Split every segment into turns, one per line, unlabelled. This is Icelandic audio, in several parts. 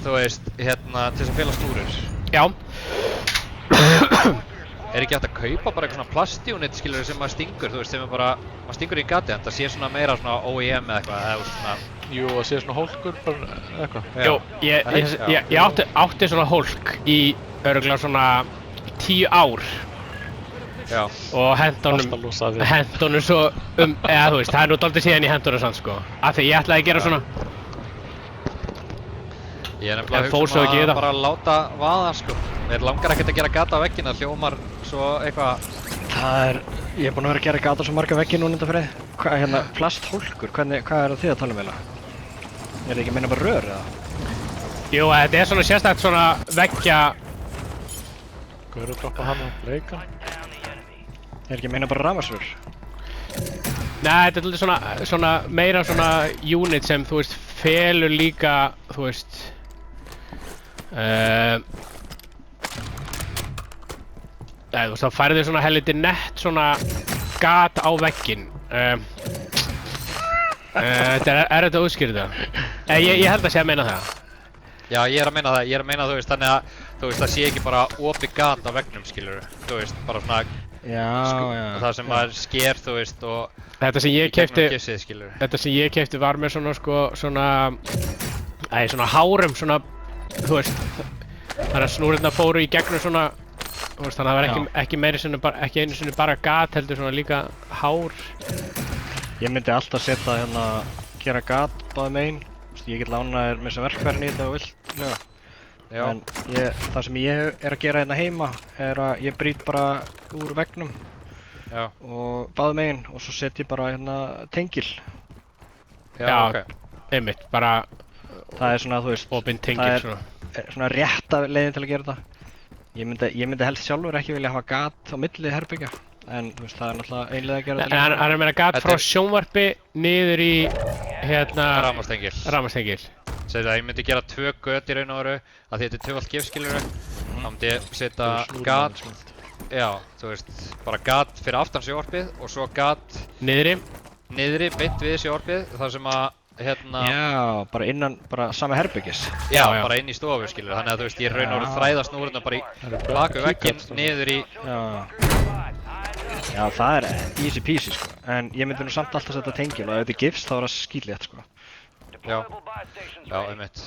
þú veist, hérna, til þess að fela snúrur.
Já.
Ekki hægt að kaupa bara eitthvað svona plastjúnit, skilur, sem maður stingur, þú veist, sem maður stingur í gatið, en það sé svona meira svona OEM eða eitthvað, eða svona...
Jú, það sé svona hólkur bara eitthvað.
Jú, ég átti svona hólk í örugglega svona 10 ár.
Já.
Og hendunum svo eða þú veist, það nú dálítið síðan ég hendunum sann sko. Af því ég ætlaði að gera svona...
Ég nefnilega hugsa að bara láta vaða sko. Mér langar ekkert að gera gata á veggina, hljómar svo eitthvað...
Ég búinn að vera að gera gata svo marga veggi núna undanfarið. Hvað hérna, plasthólkur, hvað er þið að tala um eiginlega? Er það ekki að meina bara rör eða?
Jú, þetta svona sérstakt svona veggja...
Hvað eru að droppa hann á leikan?
Er ekki að meina bara rafmagnsrör?
Nei, þetta er svona meira svona unit sem þú veist felur líka, þú veist... Nei, þú veist, þá færðu svona helviti nett svona gat á vegginn. Þetta er þetta útskýrið það? Ég held að sé að meina það.
Já, ég er að meina það. Ég er að meina, þú veist, þannig að, þú veist, það sé ekki bara opið gat á veggnum, skilurðu. Þú veist, bara svona...
Já.
Það sem maður sker, þú veist, og...
Þetta sem ég keypti...
Gissið, skilurðu.
Þetta sem ég keypti var með svona, sko, svona hárum, svona, þú veist... Þannig að snúrurnar fóru í gegnum svona... Þú veist, þannig að það var ekki einu sinni bara gat, heldur svona líka hár.
Ég myndi alltaf setja hérna, gera gat báðum megin. Ég get lánaðir með þessum verkfærin í þetta og vilt.
Já.
En það sem ég er að gera hérna heima er að ég brýt bara úr veggnum.
Já.
Og báðum megin og svo set ég bara hérna tengil.
Já, ok.
Einmitt, bara...
Það er svona, þú veist...
Opinn tengil svona.
Það er svona rétta leiðin til að gera þetta. Ég myndi helst sjálfur ekki vilja hafa gat á milli herbyggja. En þú veist, það er náttúrulega ein leið að gera þetta.
En hann er meina gat frá sjónvarpi niður í, hérna... Rafmagnstengil.
Segðu að ég myndi gera 2 göt í raun og veru, að því þetta er 2 gif, skilurðu. Þá myndi ég setja gat... Já, þú veist, bara gat fyrir aftan sjónvarpið og svo gat... Niðri, beint við sjónvarpið, þar sem að, hérna...
Já, bara innan, bara sama herbyggis.
Já, bara inn í stofu, skilurðu. Þannig að þú veist, ég raun og veru þræða snúrurnar bara í baku vegginn, niður í...
Já, það er easy peasy sko, en ég myndi nú samt alltaf setja tengil og ef þetta gifst þá er það skýrlétt sko.
Já, einmitt.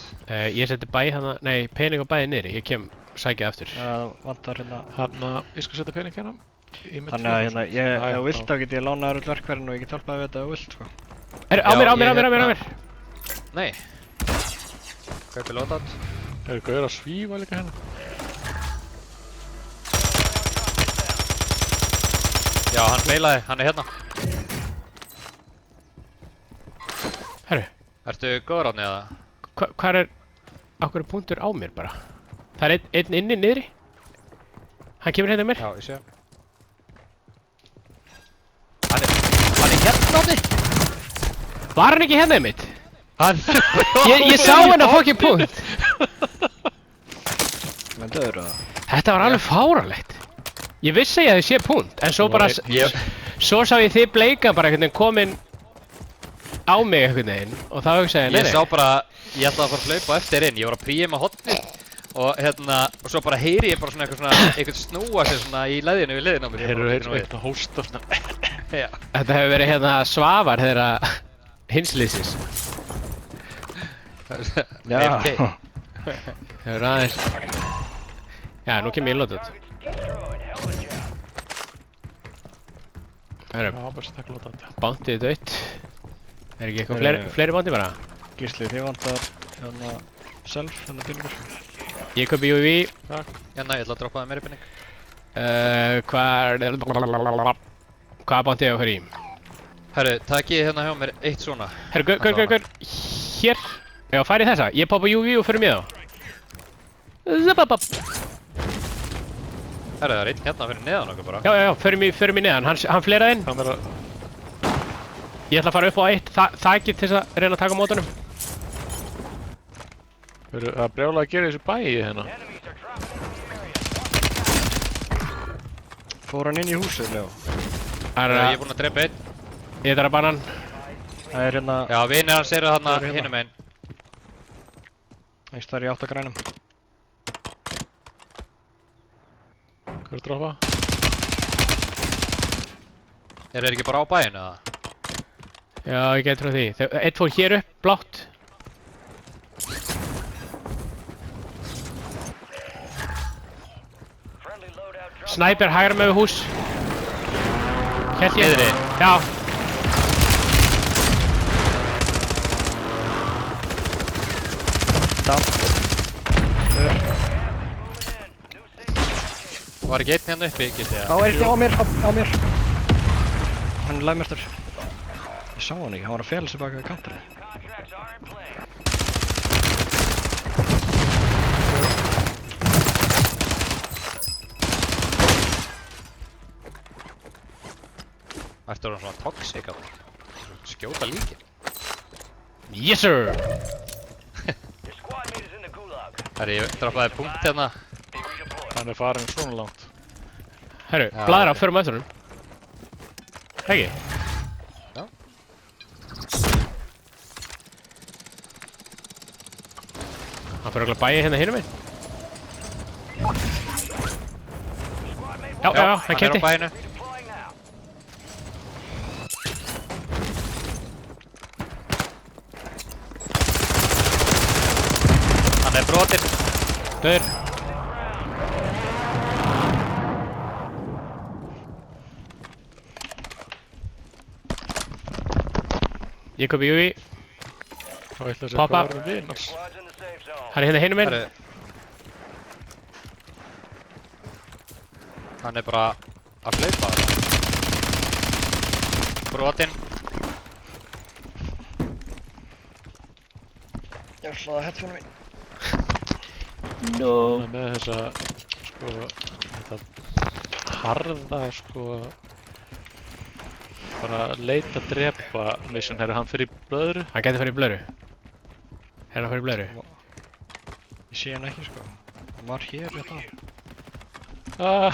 Ég seti pening á bæði niðri, ég kem sækja aftur.
Það vantar hérna...
Ég skal setja pening hérna.
Þannig að hérna, ef þú vilt þá get ég lánaður öll verkfærin og ég get hjálpað við þetta ef þú vilt sko.
Á mér!
Nei. Kaupi loadout.
Er gauður að svífa líka hérna?
Já, hann feilaði, hann er hérna.
Herru.
Ertu góður átni eða?
Hvar er... Akkur er punktur á mér bara? Það er einn inni niðri. Hann kemur hérna mér.
Já, ég sé. Hann er hérna átni?
Var hann ekki hérna einmitt?
Ég
sá hann á fucking punkt.
Men döður það?
Þetta var alveg fáránlegt. Ég vissi að ég sé punkt, en svo bara... Svo sá ég þið bleika bara einhvern veginn komin á mig einhvern veginn og þá hugsaði ég
Ég sá bara, ég ætlaði að fara að hlaupa eftir inn, ég var að príma hotnið og hérna, og svo bara heyri ég bara svona eitthvað snúa sér svona í leðinu við liðin á mér.
Heyrðu eitthvað hósta svona.
Já.
Þetta hefur verið hérna Svavar þeirra hinslýsins.
Já.
Hefur aðeins... Já, nú kem ég loadout.
Já, bara takk lóta þetta.
Bántið dött. Er ekki eitthvað fleiri bánti bara?
Gísli, þið vantar hérna self, hérna bílur.
Ég kaupi UAV.
Takk. Hérna, ég ætla að droppa það meiri penning.
Hvað bántið ég að hverja í?
Herru, takk ég hérna hjá mér eitt svona.
Herru, gaur. Hér. Já, færi þessa. Ég poppa UAV og fyrir mig þá. Zababab.
Herru, það er einn hérna fyrir neðan okkur bara.
Já, fyrir mig neðan. Hann fleraði inn.
Hann er að...
Ég ætla að fara upp á eitt þakið til þess að reyna að taka á mótunum.
Það er brjálega að gera í þessu bæi hérna.
Fór hann inn í húsið, Leo?
Ég er búinn að drepa einn.
Ég þarf að banna hann.
Það er hérna...
Já, vinir hans eru þarna hinum einn.
Einst þar í 8 grænum.
Hvað er að droppa?
Eru þeir ekki bara á bæinu eða?
Já, ég get trúið því. Eitt fór hér upp, blátt. Snæper hægra með við hús. Hélt ég.
Niðri?
Já.
Down.
Var ekki einn hérna uppi, gildi
Á, er ekki á mér, á mér. Hann er lagmestur. Ég sá hann ekki, hann var að fela sig baka við kantarinn.
Ættu að vera svona toxic að skjóta líkin.
Yes sir!
Herri, ég droppaði punkt hérna.
Hann er farin svona langt.
Herru,
Já,
bladra,
ok.
förum eftir hún. Ekki?
Já.
Hann fyrir örugglega bæja hérna hinum einn. Já, já, hann
Hann
keypti.
er á bæinu. Hann er brotinn.
Döður. Ég kom í UV.
Hvað ætla að segja
Poppa.
hvað var vinars?
Hann er hérna hinum einn.
Herri. Hann er bara að hlaupa þarna. Brotinn.
Ég vil hlaða headphone mín.
No.
Hann er með þessa, sko, þetta harða, sko, bara leita drepa mission. Herru, hann fyrir í blöðru.
Hann gæti farið í blöðru. Er hann farið í blöðru?
Ég sé hann ekki, sko. Hann var hér rétt á.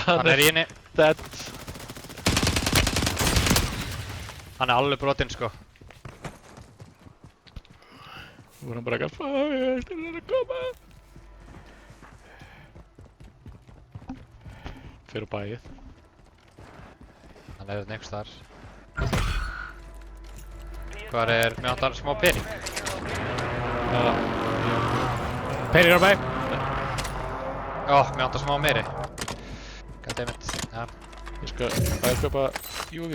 Hann er í henni.
dead.
Hann er alveg brotinn sko.
Nú er hann bara eitthvað, fuck, það er að koma. Fyrir á bæið.
Hann er hérna einhvers þar. Hvar er, mér vantar smá pening.
Perir á bæ.
Ó, mér vantar smá meiri. Goddammit, ja.
Ég skal, það er köpa UV.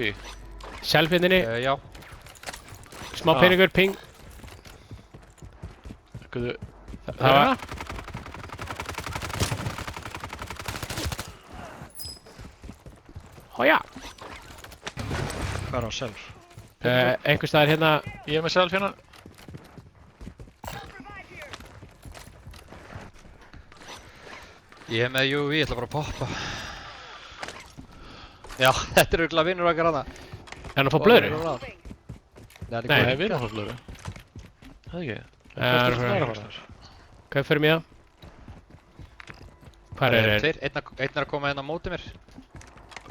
Selfinninni,
Já.
smá peningur, ping.
Guðu,
Það var... Hója!
Hvað er á self?
Einhvers staðar hérna...
Ég er með self hérna.
Ég hef með UV, ég ætla bara að poppa. Já, þetta er örugglega vinnur okkar hana.
Er hann að fá blöðru?
Nei,
Nei.
Nei, við erum að fá blöðru. Það ekki.
Það er
Hvert er
svona-
það?
Hvað fyrir mig það? Hvar er þeir?
Tveir, einn er að koma hérna á móti mér.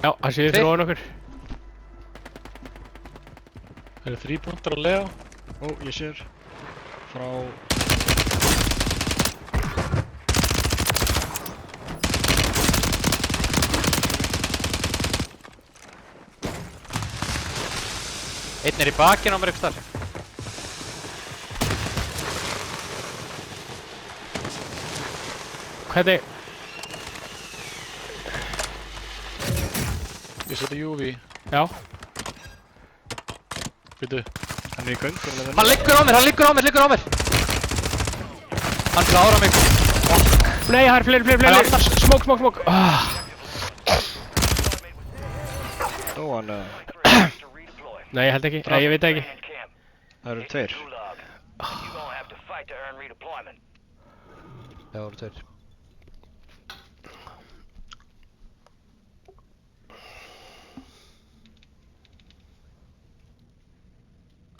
Já, hann séu fyrir ofan okkur.
Það eru 3 punktar að lega.
Ó, ég sér. Frá...
Einn er í bakinn á mér einhvers þar.
Hvernig?
Ég seti UV.
Já.
Býtu.
Hann er í göngur eða
Hann liggur á mér, hann liggur á mér, liggur á mér! Hann klárar mig.
Nei, það er fleiri.
Það er annars.
Smók.
Dó hann eða?
Nei, ég held ekki. Nei, ég veit það ekki.
Það eru tveir.
Það voru tveir.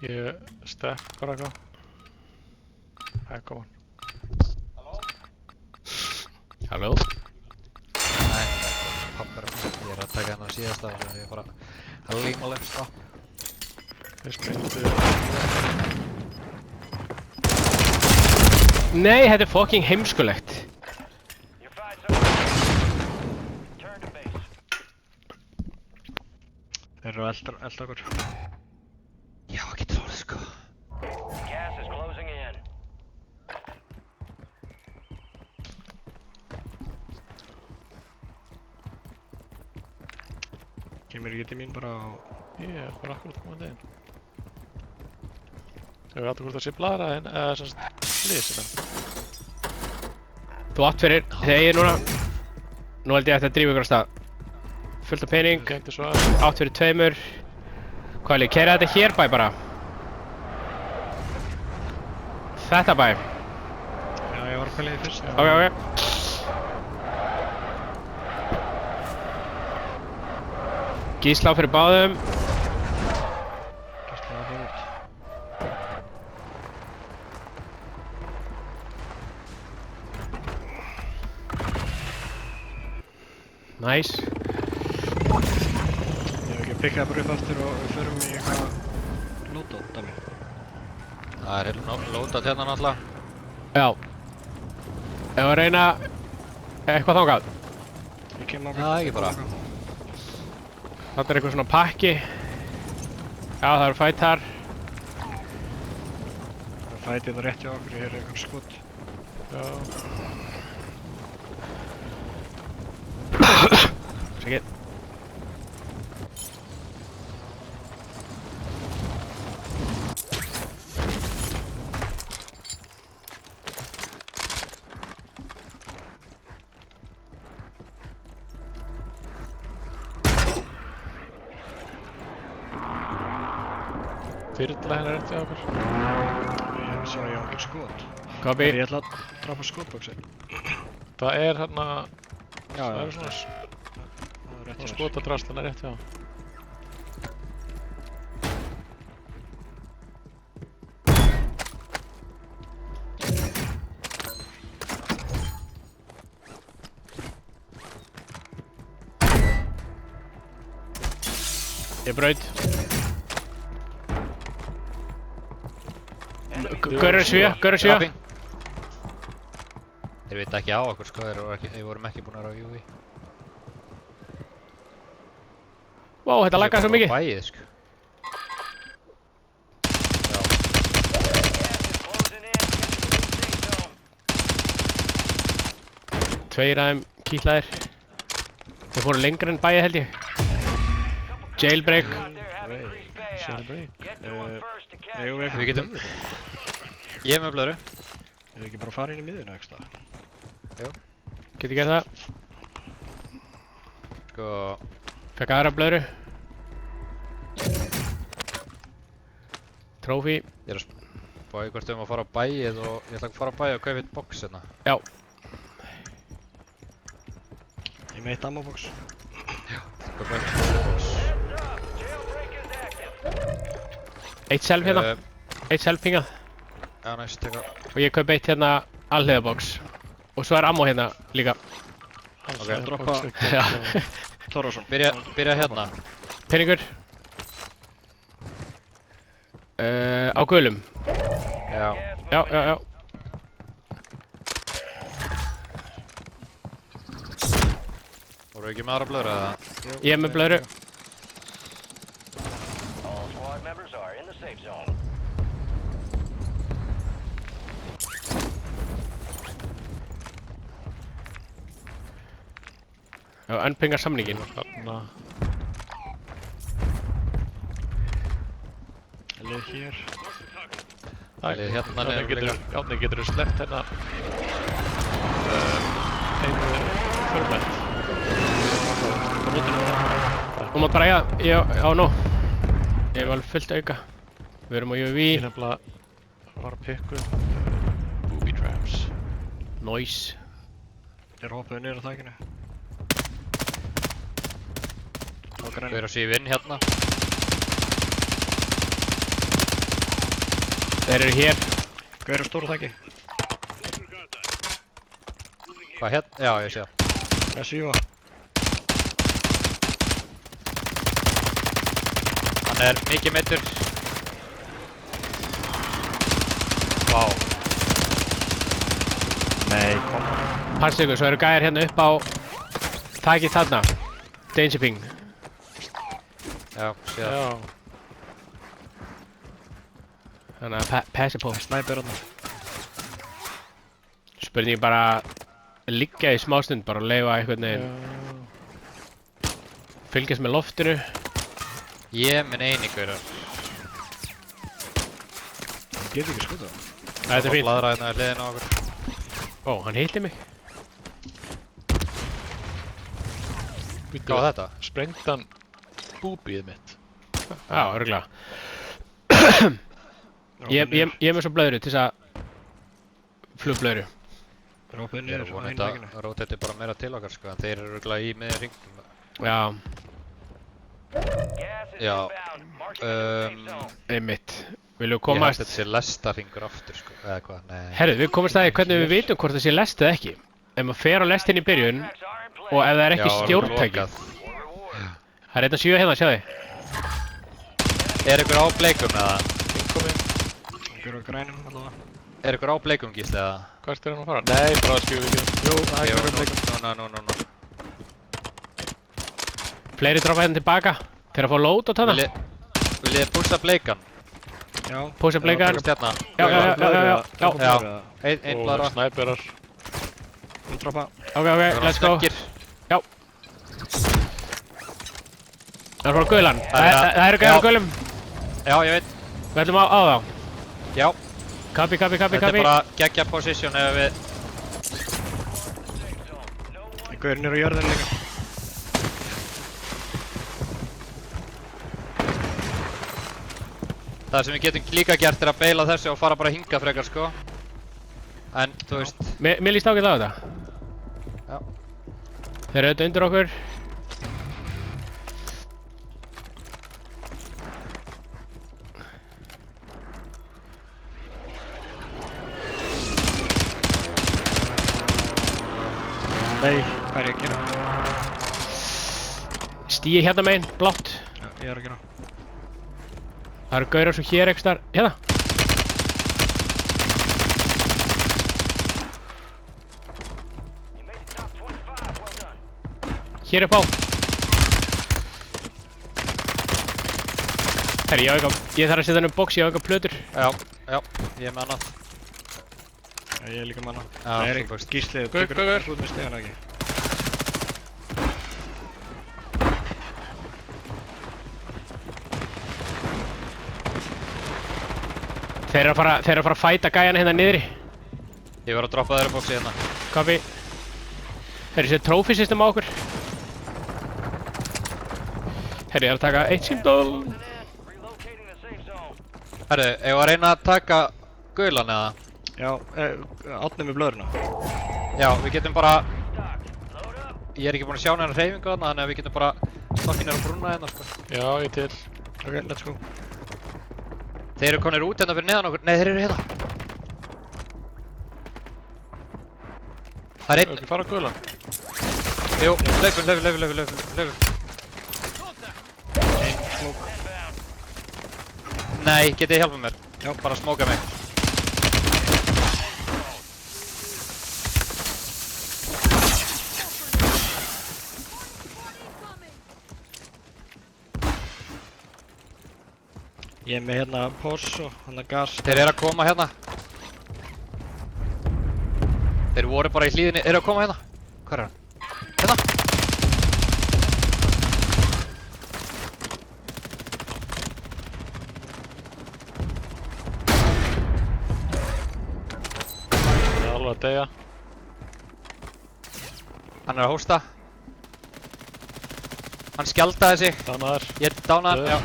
Ég stepp bara eitthvað. Það kom hann.
Halló?
Nei, pappar. Ég er að taka hann á síðasta og ég er bara að líma lefst á.
Þeir sprengtu.
Nei, þetta er fucking heimskulegt.
Þeir eru að elda okkur.
Já, ekki trúið sko.
Kemur ekki til mín bara á...
Ég er bara akkurat komandi inn. Ég veit hvort það sé blara en eða semst lýsina.
Þú átt fyrir, þegar ég er núna... Nú held ég að þetta drífa ykkur á stað. Fullt af pening,
Gengdi svo
átt fyrir 2. Hvað vil ég keyra þetta hér bæ bara? Þetta bæ?
Já, ég var að pæla í fyrst.
Ok. Gísla á fyrir báðum.
Gísla að fara út.
Nice.
Ég hef ekki pikkað bara upp aftur og við förum í eitthvað loadout dæmi.
Það er lótað hérna náttúrulega.
Já. Ef að reyna eitthvað þangað.
Ég kem á
Já, ekki bara.
Þetta er eitthvað svona pakki. Já, það eru fætar.
Það fæti það rétt hjá okkur, ég heyrði eitthvað skot.
Já.
Sækir.
Þyrla hérna rétt hjá okkur.
Ég hef svona ég á ekki skot.
Copy.
Ég ætla að drápa skotbóksi.
Það er hérna...
Já,
Það eru svona
rétt hjá
skotadrast hérna rétt hjá.
Ég braut. Gaurur 7.
Copy. Þeir vita ekki á okkur sko, þeir vorum ekki búin að vera á UV.
Wow, þetta laggaði svo mikið.
Bæið sko.
Tveir af þeim kýtlaðir. Þeir fóru lengra en bæið held ég. Jailbreak.
Jailbreak.
Eigum við
Við getum... Ég hef með blöðru.
Ef við ekki bara fara inn í miðjuna eitthvað stað.
Geti gert það.
Sko...
Fekk aðra blöðru. Trófi.
Ég er að spáði hvort við höfum að fara á bæið og ég ætla að fara á bæið og kaupa eitt box hérna.
Já.
Ég með eitt ammobox.
Kaupa eitt box.
Eitt self hérna. Eitt self hingað.
Já, næst, teka.
Og ég kaup eitt hérna alhliðabox. Og svo er ammo hérna líka.
Ok,
droppa.
Já.
Þórðarsson.
Byrja hérna.
Peningur. Á gulum.
Já.
Já.
Voru ekki með aðra blöðru eða?
Ég er með blöðru. Já, unpinga samningin.
Þarna.
Lið hér.
Lið hérna niður
Árni, getur þú sleppt hérna einu förmætt.
Þú mátt bara ég á nóg. Ég hef alveg fullt auka. Við erum á UV.
Ég nefnilega var að pikka upp booby traps.
Noise.
Þeir hoppuðu niður á þækinu.
Við erum sífinn hérna.
Þeir eru hér.
Hvað eru stóru þæki?
Hvað hérna? Já, ég sé það.
Það er sífa.
Hann er mikið meiddur. Vá.
Nei, kom.
Passu ykkur, svo eru gæjar hérna upp á þakið þarna. Danger ping.
Já, séð.
Já.
Þannig að passi på.
Snæper hann.
Spurning bara liggja í smástund bara og leyfa einhvern veginn. Fylgjast með loftinu.
Ég minn eini gaurar.
Ég get ekki skuta.
Þetta er fínt.
Bladra hérna í hliðina á okkur.
Ó, hann hitti mig.
Hvað var þetta?
Sprengd hann búbíð mitt.
Já, örugglega. Ég er með svo blöðru til þess að flugblöðru.
Rópið
Ég
niður
er
á
vonið
einu
að
vegginu.
róteti bara meira til okkar sko, en þeir eru örugglega í miðjum hringnum.
Já,
Já.
einmitt. Viljum
Ég held
komast...
þetta sé lestarhringur aftur sko, eða hvað, nei.
Herru, við komast að því hvernig við vitum hvort það sé lest eða ekki. Ef maður fer á lestin í byrjun og ef það er ekki stjórntæki. Það er einn að 7 hérna, sjáðu.
Er ykkur á bleikum eða?
Einhver á grænum allavega.
Er ykkur á bleikum gísli eða?
Hvert er hann að fara? Nei, bara skjöfu ekki.
Jú, það er einhver á bleikum.
Nú.
Fleiri droppa hérna tilbaka. Þeir að fá load á þarna.
Viljið þið pússa bleikan?
Já.
Pússa bleikan.
Pússa hérna.
Já.
Já. Einn bladra.
Og snæperar.
Nú droppa.
Ok, let's go.
Sterkir.
Já. Það er frá guðlan. Það eru gæðar á guðlum.
Já, ég veit.
Við ætlum á þá.
Já.
Copy.
Þetta er bara geggja position ef við...
Einhver niður á jörðinu líka.
Það sem við getum líka gert er að beila þessu og fara bara hingað frekar sko. En, þú veist...
Mér líst ágætt á þetta.
Já.
Þeir eru auðvitað undir okkur.
Nei, hvað er ég að gera?
Stíi hérna megin, blátt.
Já, ég er að gera.
Það eru gaurar svo hér ekki starf. Hérna. Hér upp á. Herri, ég þarf að setja hann um box, ég á eitthvað plötur.
Já, ég er með annað.
Já, ég er líka manna.
Já,
Það er
þú
ekki
veist.
gíslið.
Gaur.
Þú ert með stegana ekki.
Þeir eru að fara að fæta gæjana hérna niðri.
Ég var að droppa þeirra bóksi hérna.
Copy. Herri, sér trophy system á okkur. Herri, ég er að taka 1 símdól.
Herru, ég var að reyna að taka guðlan eða?
Já, átnum við blöðurna.
Já, við getum bara... Ég er ekki búinn að sjá neina hreyfingu þarna, þannig að við getum bara stokkinir og brúna hérna sko.
Já, ég til.
Ok, let's go.
Þeir eru konir út hérna fyrir neðan okkur. Nei, þeir eru hérna. Það er einn...
Ekki fara á guðlan.
Jú, laufum.
Einn smók.
Nei, getið þið hjálpað mér?
Já.
Bara smóka mig.
Ég er með hérna pós og hérna gas.
Þeir eru að koma hérna. Þeir voru bara í hlíðinni. Eru að koma hérna. Hvar er hann? Hérna!
Það er alveg að deyja.
Hann er að hósta. Hann skjaldaði sig.
Dánaðar.
Ég dánaði hann, já.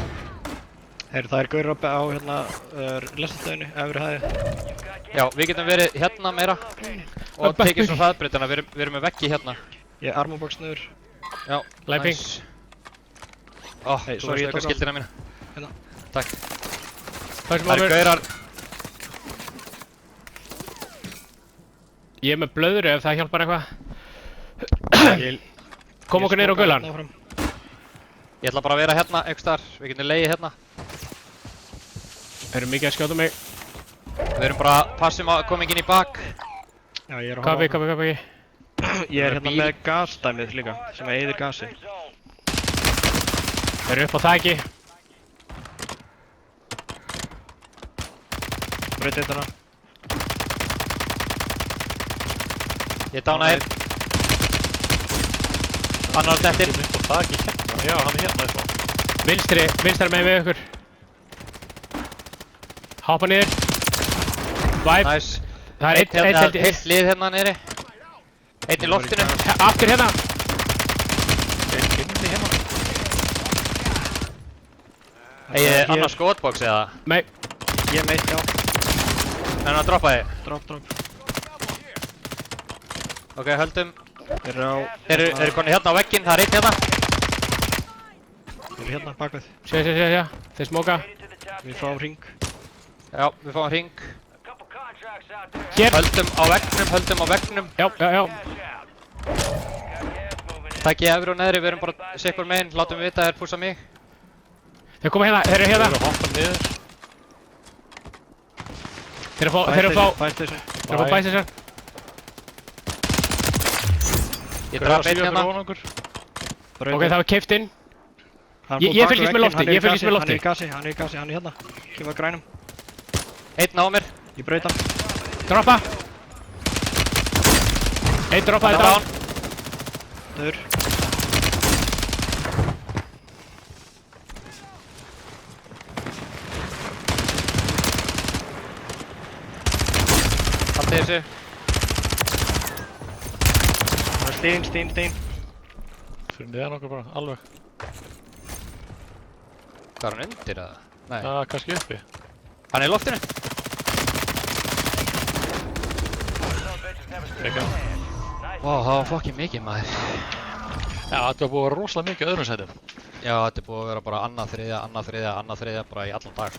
Heyrðu, það er gaur á hérna lestastöðinu, efri hæði.
Já, við getum verið hérna meira. Og tekið svo hraðbreytana. Við erum með veggi hérna.
Ég er armorbox niður.
Já,
Læping.
nice. Ó,
Hey,
þú
sorry,
veist
ég
eitthvað
tók á.
skildina mína.
Hérna.
Takk.
Pössum
Það eru
okkur.
gaurar.
Ég er með blöðru ef það hjálpar eitthvað. Kom
Ég
okkur niður á
skóka
guðlan.
hérna áfram.
Ég ætla bara að vera hérna, einhvers staðar. Við getum legið hérna.
Þeir eru mikið að skjóta mig.
Við erum bara passum að koma ekki inn í bak.
Já, ég er að
Copy,
horfa á
copy.
það. Ég er hérna með gasdæmið líka, sem eyðir gasi.
Þeir eru upp á þaki.
Braut eitt hana.
Ég dána einn. Annar dettir.
Og það ekki hérna. Já, hann er hérna eitthvað.
Vinstri megin við ykkur. Hoppa niður. Vibe.
Nice.
Það er einn held ég.
Heilt lið hérna niðri. Einn í loftinu.
Aftur hérna.
Einn inni hérna.
Egið annar skotbox eða?
Nei.
Ég meitt, já.
En að droppa þig.
Drop.
Ok, höldum.
Þeir eru á...
Eru konni hérna á vegginn, það er einn hérna.
Þeir eru hérna bakvið.
Sjá. Þeir smóka.
Við fáum hring.
Já, við fáum hring.
Hér.
Höldum á veggnum.
Já.
Takk ég efri og neðri, við erum bara sikkur megin. Látum við vita að þeir pússa mig.
Þeir koma hérna, þeir eru hérna.
Þeir eru að hoppa niður.
Þeir eru að fá
Fæstation.
bæsir.
Ég draf einn hérna.
Ok, það var keift inn. Ég fylgist með lofti.
Hann er í gasi, hann er hérna. Kemur að grænum.
Einn á mér.
Ég braut hann.
Droppa. Einn droppaði down.
Döður.
Haldi þessu.
Það er stín.
Fyrir neðan okkur bara, alveg.
Hvað er hann undir eða? Nei.
Já, kannski uppi.
Hann er í loftinu.
Ekki.
Vá, það var fucking mikið maður.
Já, þetta var búið að vera rosalega mikið öðrum sætum.
Já, þetta er búið að vera bara annað þriðja bara í allan dag.